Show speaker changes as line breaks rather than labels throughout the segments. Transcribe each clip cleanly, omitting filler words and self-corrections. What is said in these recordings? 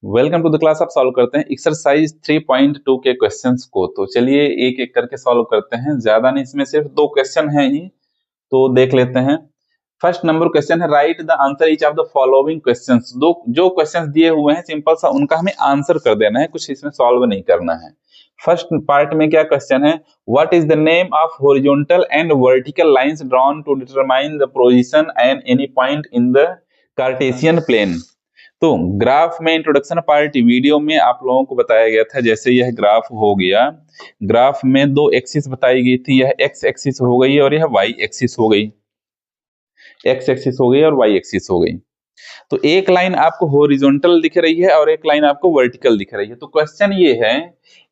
Welcome to the class. आप solve करते हैं एक्सरसाइज 3.2 के क्वेश्चंस को। तो चलिए एक एक करके सॉल्व करते हैं, ज्यादा नहीं, इसमें सिर्फ 2 क्वेश्चन हैं ही, तो देख लेते हैं। फर्स्ट नंबर क्वेश्चन है, right the answer each of the following questions. दो जो क्वेश्चंस दिए हुए हैं सिंपल सा उनका हमें आंसर कर देना है, कुछ इसमें सॉल्व नहीं करना है। फर्स्ट पार्ट में क्या क्वेश्चन है, what is the name of horizontal and vertical lines drawn to determine the position and any point in the Cartesian plane. तो ग्राफ में इंट्रोडक्शन पार्ट वीडियो में आप लोगों को बताया गया था, जैसे यह ग्राफ हो गया, ग्राफ में दो एक्सिस बताई गई थी, यह एक्स एक्सिस हो गई और यह वाई एक्सिस हो गई, एक्स एक्सिस हो गई और वाई एक्सिस हो गई। तो एक लाइन आपको हॉरिजॉन्टल दिख रही है और एक लाइन आपको वर्टिकल दिख रही है। तो क्वेश्चन ये है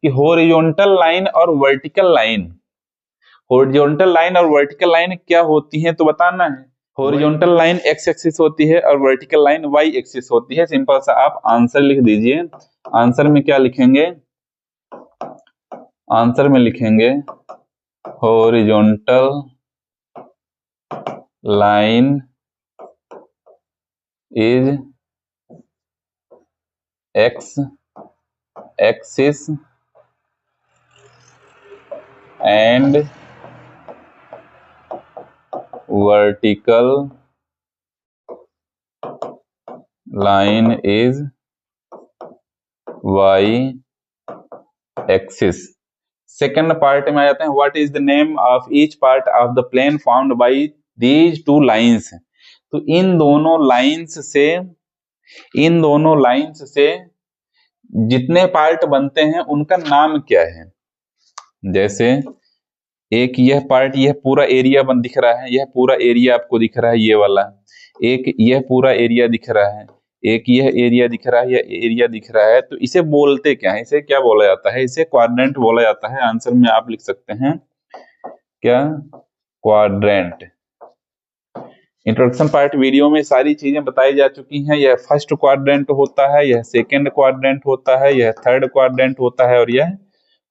कि हॉरिजॉन्टल लाइन और वर्टिकल लाइन, हॉरिजॉन्टल लाइन और वर्टिकल लाइन क्या होती है तो बताना है। हॉरिजॉन्टल लाइन एक्स एक्सिस होती है और वर्टिकल लाइन वाई एक्सिस होती है। सिंपल सा आप आंसर लिख दीजिए। आंसर में क्या लिखेंगे, आंसर में लिखेंगे horizontal line is x axis and vertical line is y axis। Second part में आ जाते हैं, what is the name of each part of the plane found by these two lines. तो इन दोनों लाइंस से जितने पार्ट बनते हैं उनका नाम क्या है। जैसे एक यह पार्ट, यह पूरा एरिया बन दिख रहा है, यह पूरा एरिया आपको दिख रहा है ये वाला, एक यह पूरा एरिया दिख रहा है, एक यह एरिया दिख रहा है, यह एरिया दिख रहा है। तो इसे बोलते क्या है, इसे क्या बोला जाता है, इसे क्वाड्रेंट बोला जाता है। आंसर में आप लिख सकते हैं क्या, क्वाड्रेंट। इंट्रोडक्शन पार्ट वीडियो में सारी चीजें बताई जा चुकी हैं। यह फर्स्ट क्वाड्रेंट होता है, यह सेकेंड क्वाड्रेंट होता है, यह थर्ड क्वाड्रेंट होता है और यह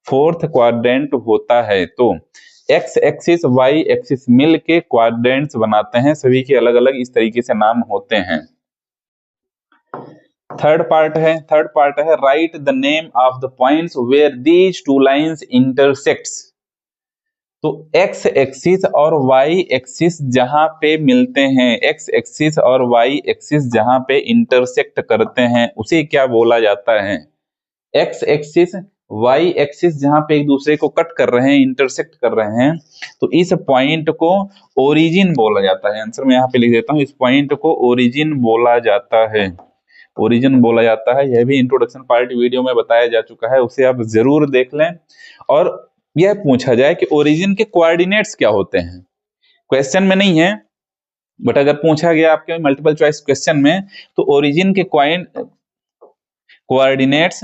फोर्थ क्वाड्रेंट होता है। तो एक्स एक्सिस वाई एक्सिस मिल के क्वाड्रेंट्स बनाते हैं, सभी के अलग अलग इस तरीके से नाम होते हैं। थर्ड पार्ट है right the name of the points where these two lines intersects. तो एक्स एक्सिस और वाई एक्सिस जहां पे मिलते हैं, एक्स एक्सिस और वाई एक्सिस जहां पे इंटरसेक्ट करते हैं उसे क्या बोला जाता है। एक्स एक्सिस वाई एक्सिस जहां पे एक दूसरे को कट कर रहे हैं, इंटरसेक्ट कर रहे हैं, तो इस पॉइंट को ओरिजिन बोला जाता है। आंसर में यहाँ पे लिख देता हूं, इस पॉइंट को ओरिजिन बोला जाता है, ओरिजिन बोला जाता है। यह भी इंट्रोडक्शन पार्ट वीडियो में बताया जा चुका है, उसे आप जरूर देख लें। और यह पूछा जाए कि ओरिजिन के कोऑर्डिनेट्स क्या होते हैं, क्वेश्चन में नहीं है बट अगर पूछा गया आपके मल्टीपल चॉइस क्वेश्चन में, तो ओरिजिन के कोऑर्डिनेट्स,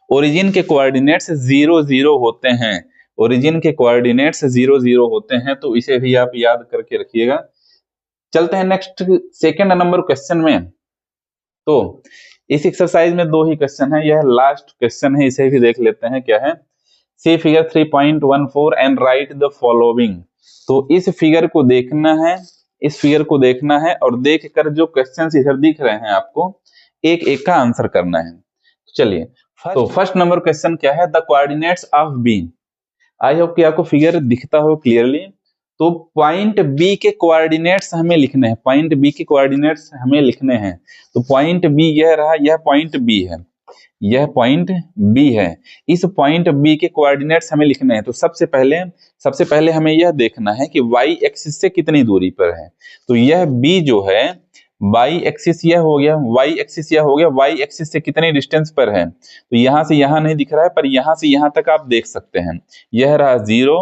ओरिजिन के कोऑर्डिनेट्स 0 0 होते हैं, ओरिजिन के कोऑर्डिनेट्स 0 0 होते हैं। तो इसे भी आप याद करके रखिएगा। चलते हैं नेक्स्ट सेकंड नंबर क्वेश्चन में। तो इस एक्सरसाइज में 2 ही क्वेश्चन है, यह लास्ट क्वेश्चन है, इसे भी देख लेते हैं क्या है। See figure 3.14 and write the following. तो इस फिगर को देखना है, इस फिगर को देखना है और देख कर जो क्वेश्चन इधर दिख रहे हैं आपको एक एक का आंसर करना है। चलिए, तो फर्स्ट नंबर क्वेश्चन क्या है, the coordinates of B. I hope कि आपको फिगर दिखता हो क्लियरली। तो पॉइंट बी के कोऑर्डिनेट्स हमें लिखने हैं, पॉइंट बी के कोऑर्डिनेट्स हमें लिखने हैं। तो पॉइंट बी यह रहा, यह पॉइंट बी है, यह पॉइंट बी है। इस पॉइंट बी के कोऑर्डिनेट्स हमें लिखने हैं। तो सबसे पहले हमें यह देखना है कि वाई एक्सिस से कितनी दूरी पर है। तो यह बी जो है, वाई एक्सिस यह हो गया, वाई एक्सिस यह हो गया, वाई एक्सिस से कितने डिस्टेंस पर है। तो यहां से यहां नहीं दिख रहा है, पर यहां से यहां तक आप देख सकते हैं। यह रहा 0,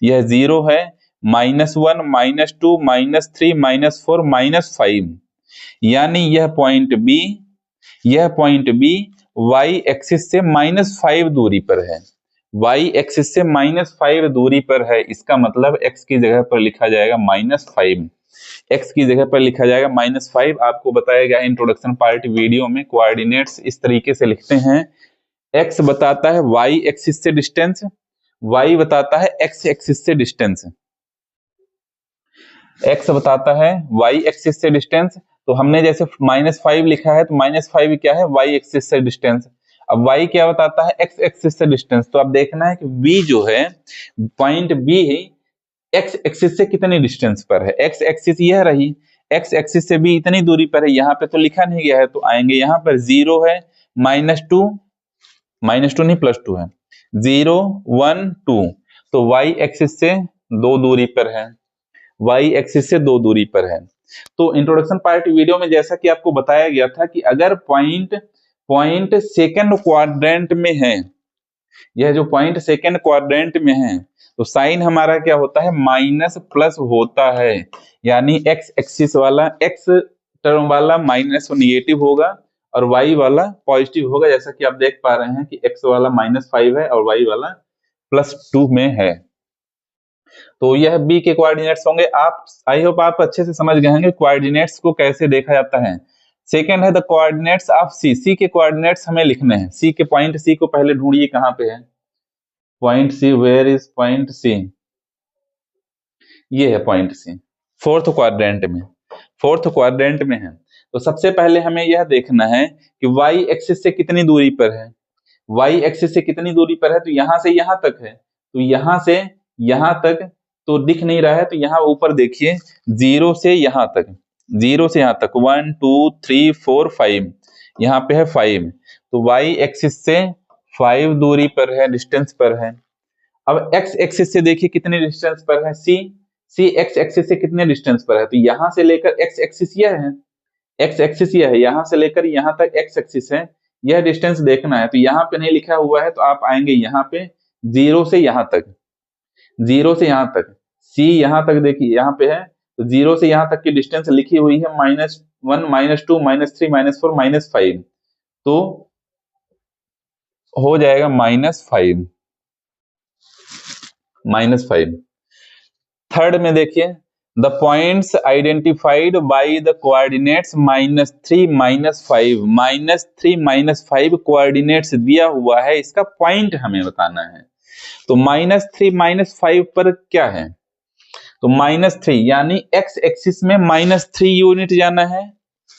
यह 0 है, -1 -2 -3 -4 -5, यानी यह पॉइंट बी, यह पॉइंट बी वाई एक्सिस से -5 दूरी पर है, वाई एक्सिस से -5 दूरी पर है। इसका मतलब एक्स की जगह पर लिखा जाएगा -5, एक्स की जगह पर लिखा जाएगा -5। आपको बताया गया इंट्रोडक्शन पार्ट वीडियो में, कोऑर्डिनेट्स इस तरीके से लिखते हैं। एक्स बताता है वाई एक्सिस से डिस्टेंस, वाई बताता है एक्स एक्सिस से डिस्टेंस, एक्स बताता है वाई एक्सिस से डिस्टेंस, तो हमने जैसे -5 लिखा है तो -5 क्या है, y एक्सिस से डिस्टेंस। अब y क्या बताता है, x एक्सिस से डिस्टेंस। तो अब देखना है कि b जो है, पॉइंट b ही x एक्सिस से कितनी डिस्टेंस पर है। x एक्सिस यह रही, x एक्सिस से b इतनी दूरी पर है, यहाँ पे तो लिखा नहीं गया है, तो आएंगे यहाँ पर 0 है, -2 नहीं +2 है, 0 1 2, तो y एक्सिस से 2 दूरी पर है, y एक्सिस से 2 दूरी पर है। तो इंट्रोडक्शन पार्ट वीडियो में जैसा कि आपको बताया गया था कि अगर पॉइंट सेकंड क्वाड्रेंट में है, यह जो पॉइंट सेकंड क्वाड्रेंट में है, तो साइन हमारा क्या होता है, माइनस प्लस होता है, यानी x एक्सिस वाला, x टर्म वाला माइनस नेगेटिव होगा और y वाला पॉजिटिव होगा, जैसा कि आप देख पा रहे हैं कि x वाला -5 है और y वाला +2 में है। तो यह b के कोऑर्डिनेट्स होंगे। आप, आई होप आप अच्छे से समझ गए होंगे कोऑर्डिनेट्स को कैसे देखा जाता है। सेकंड है द कोऑर्डिनेट्स ऑफ सी। सी के कोऑर्डिनेट्स हमें लिखने हैं। सी के पॉइंट सी को पहले ढूंढिए कहां पे है point C, where is point C, ये है पॉइंट सी, फोर्थ क्वाड्रेंट में है। तो सबसे पहले हमें यह देखना है कि y एक्सिस से कितनी दूरी पर है, y एक्सिस से कितनी दूरी पर है, तो यहां से यहां तक है, तो यहां से यहां तक तो दिख नहीं रहा है, तो यहां ऊपर देखिए 0 से यहां तक 1 2 3 4 5, यहाँ पे है 5, तो y एक्सिस से 5 दूरी पर है, डिस्टेंस पर है। अब x एक्सिस से देखिए कितने डिस्टेंस पर है, c x एक्सिस से कितने डिस्टेंस पर है, तो यहां से लेकर x एक्सिस यह है, x एक्सिस यह है, यहां से लेकर यहां तक x एक्सिस है, यह डिस्टेंस देखना है। तो यहाँ पे नहीं लिखा हुआ है, तो आप आएंगे यहाँ पे 0 से यहां तक, 0 से यहां तक, c यहां तक देखिए यहाँ पे है, तो 0 से यहां तक की डिस्टेंस लिखी हुई है -1 -2 -3 -4 -5, तो हो जाएगा -5। थर्ड में देखिए the points identified by the coordinates -3 -5 -3 coordinates दिया हुआ है, इसका पॉइंट हमें बताना है। तो -3 -5 पर क्या है, तो -3 यानी x एक्सिस में -3 यूनिट जाना है,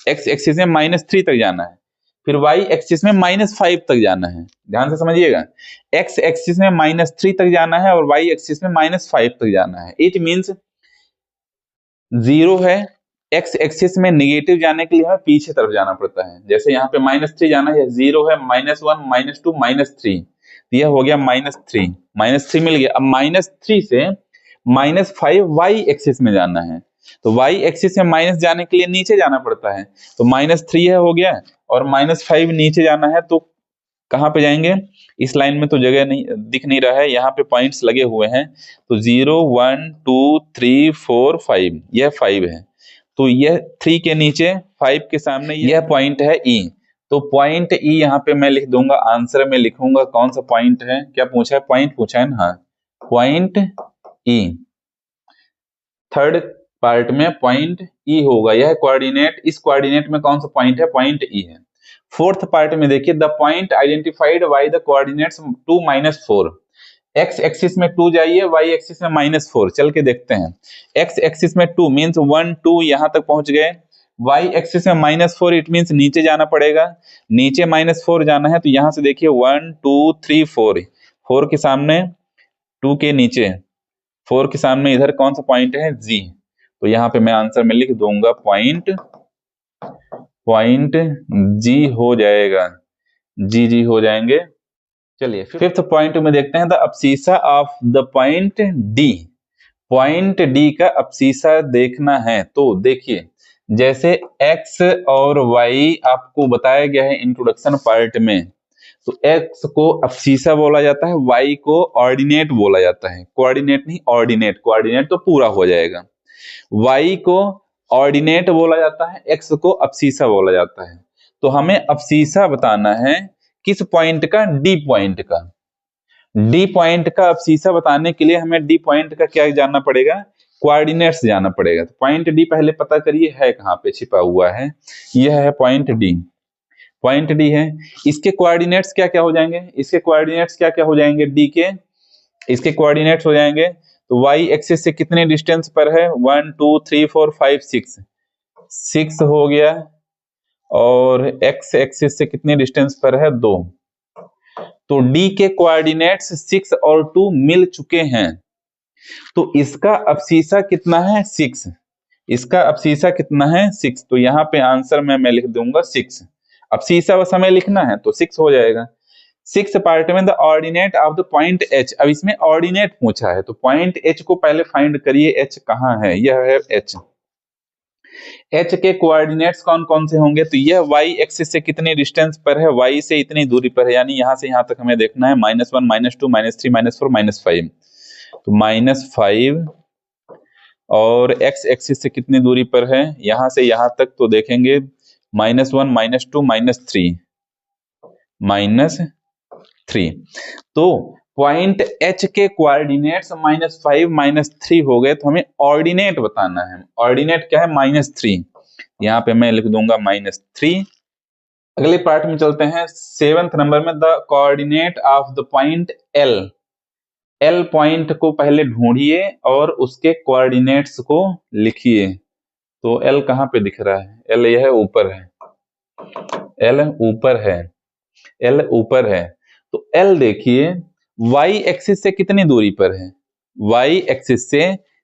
x एक्सिस में -3 तक जाना है, फिर y एक्सिस में -5 तक जाना है। ध्यान से समझिएगा, x एक्सिस में -3 तक जाना है और y एक्सिस में -5 तक जाना है। इट मींस 0 है, x एक्सिस में नेगेटिव जाने के लिए हमें पीछे तरफ जाना पड़ता है, जैसे यहाँ पे -3 जाना है, 0 है, -1 -2 -3, यह हो गया -3 मिल गया। अब -3 से -5 y एक्सिस में जाना है, तो y एक्सिस में माइनस जाने के लिए नीचे जाना पड़ता है, तो -3 है हो गया, और -5 नीचे जाना है, तो कहाँ पे जाएंगे, इस लाइन में तो जगह नहीं दिख नहीं रहा है, यहाँ पे पॉइंट्स लगे हुए हैं, तो 0 1 2 3 4 5, यह 5 है, तो यह 3 के नीचे 5 के सामने यह पॉइंट है E। तो पॉइंट E यहाँ पे मैं लिख दूंगा, आंसर में लिखूंगा कौन सा पॉइंट है, क्या पूछा है, पॉइंट पूछा है ना, हाँ पॉइंट E। थर्ड पार्ट में पॉइंट E होगा, यह कोऑर्डिनेट, इस कोऑर्डिनेट में कौन सा पॉइंट है, पॉइंट E है। फोर्थ पार्ट में देखिए the point identified by the coordinates 2 -4, x axis में 2 जाइए, y एक्सिस में -4, चल के देखते हैं। x एक्सिस में 2 मींस 1 2 यहां तक पहुंच गए, y एक्सिस में -4 इट मींस नीचे जाना पड़ेगा, नीचे -4 जाना है, तो यहां से देखिए 1 2 3 4, 4 के सामने 2 के नीचे 4 के सामने इधर कौन सा पॉइंट है, G, तो यहाँ पे मैं आंसर में लिख दूंगा पॉइंट G हो जाएगा, जी हो जाएंगे। चलिए फिफ्थ पॉइंट में देखते हैं the abscissa of the point D। Point D का अब्सीसा देखना है, तो देखिए जैसे x और y आपको बताया गया है इंट्रोडक्शन पार्ट में, तो x को अब्सीसा बोला जाता है, y को ऑर्डिनेट बोला जाता है, कोऑर्डिनेट नहीं ऑर्डिनेट, कोऑर्डिनेट तो पूरा हो जाएगा, y को ऑर्डिनेट बोला जाता है, x को अब्सीसा बोला जाता है। तो हमें अब्सीसा बताना है किस पॉइंट का, D पॉइंट का। D पॉइंट का अब्सीसा बताने के लिए हमें D पॉइंट का क्या जानना पड़ेगा, कोऑर्डिनेट्स जाना पड़ेगा। तो पॉइंट D पहले पता करिए है कहाँ पे छिपा हुआ है, यह है पॉइंट D है। इसके कोऑर्डिनेट्स क्या क्या हो जाएंगे, इसके कोऑर्डिनेट्स क्या क्या हो जाएंगे, D के इसके कोऑर्डिनेट्स हो जाएंगे, तो y एक्सिस से कितने डिस्टेंस पर है, 1 2 3 4 5 6, 6 हो गया, और x एक्सिस से कितनी डिस्टेंस पर है 2। तो D के कोऑर्डिनेट्स 6 और 2 मिल चुके हैं। तो इसका अबसीसा कितना है 6, इसका अबसीसा कितना है 6। तो यहाँ पे आंसर में मैं लिख दूंगा 6। अबसीसा बस हमें लिखना है तो 6 हो जाएगा। 6 पार्ट में the ordinate of the point H। अब इसमें ऑर्डिनेट पूछा है तो पॉइंट H को पहले फाइंड करिए, H कहाँ है, यह है H। H के कोऑर्डिनेट्स कौन कौन से होंगे, तो यह y एक्सिस से कितनी डिस्टेंस पर है, y से इतनी दूरी पर है, यानी यहां से यहां तक हमें देखना है -1 -2 -3 -4 -5। तो -5, और x एक्सिस से कितनी दूरी पर है, यहां से यहां तक तो देखेंगे -1 -2 -3। तो पॉइंट H के कोऑर्डिनेट्स -5 -3 हो गए, तो हमें ऑर्डिनेट बताना है। ऑर्डिनेट क्या है, -3। यहाँ पे मैं लिख दूंगा -3। अगले पार्ट में चलते हैं 7th नंबर में, the coordinate of the point L। L point को पहले ढूंढिए और उसके कोऑर्डिनेट्स को लिखिए। तो L कहाँ पे दिख रहा है, L यह ऊपर है, L ऊपर है, L ऊपर है। तो L देखिए y एक्सिस से कितनी दूरी पर है, y एक्सिस से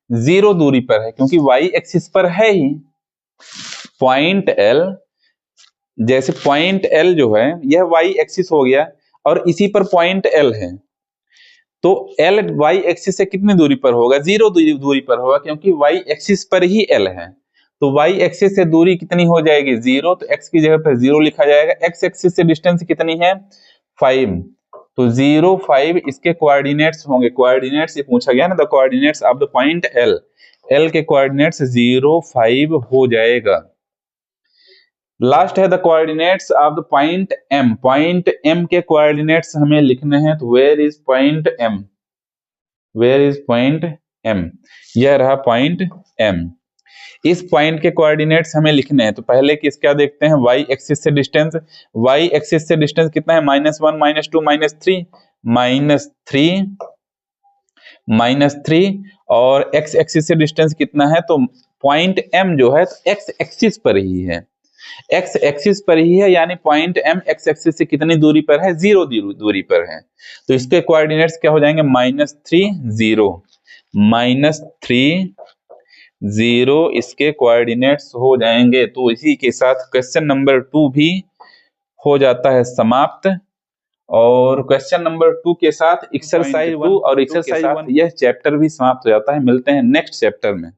0 दूरी पर है, क्योंकि y एक्सिस पर है ही। पॉइंट L, जैसे पॉइंट L जो है यह y एक्सिस हो गया, और इसी पर पॉइंट L है। तो L y एक्सिस से कितनी दूरी पर होगा, 0 दूरी पर होगा, क्योंकि y एक्सिस पर ही L है। तो y एक्सिस से दूरी कितनी हो जाएगी 0, तो x की जगह पर 0 लिखा जाएगा। x एक्सिस से डिस्टेंस कितनी है 5, तो 0 5 इसके कोऑर्डिनेट्स होंगे। कोऑर्डिनेट्स ये पूछा गया ना, the coordinates of the point L। L के कोऑर्डिनेट्स 0 5 हो जाएगा। लास्ट है the coordinates of the point M। Point M के कोऑर्डिनेट्स हमें लिखने हैं, तो where is point M, where is point M, यह रहा पॉइंट M। इस पॉइंट के कोऑर्डिनेट्स हमें लिखने हैं, तो पहले किस क्या देखते हैं, y एक्सिस से डिस्टेंस। y एक्सिस से डिस्टेंस कितना है, -1 -2 -3 और x एक्सिस से डिस्टेंस कितना है, तो पॉइंट M जो है तो x एक्सिस पर ही है, x एक्सिस पर ही है, यानी पॉइंट M x एक्सिस से कितनी दूरी पर है, 0 दूरी पर है। तो इसके कोऑर्डिनेट्स क्या हो जाएंगे, -3 0 इसके कोऑर्डिनेट्स हो जाएंगे। तो इसी के साथ क्वेश्चन नंबर 2 भी हो जाता है समाप्त, और क्वेश्चन नंबर 2 के साथ एक्सरसाइज 2 और एक्सरसाइज 1 यह चैप्टर भी समाप्त हो जाता है। मिलते हैं नेक्स्ट चैप्टर में।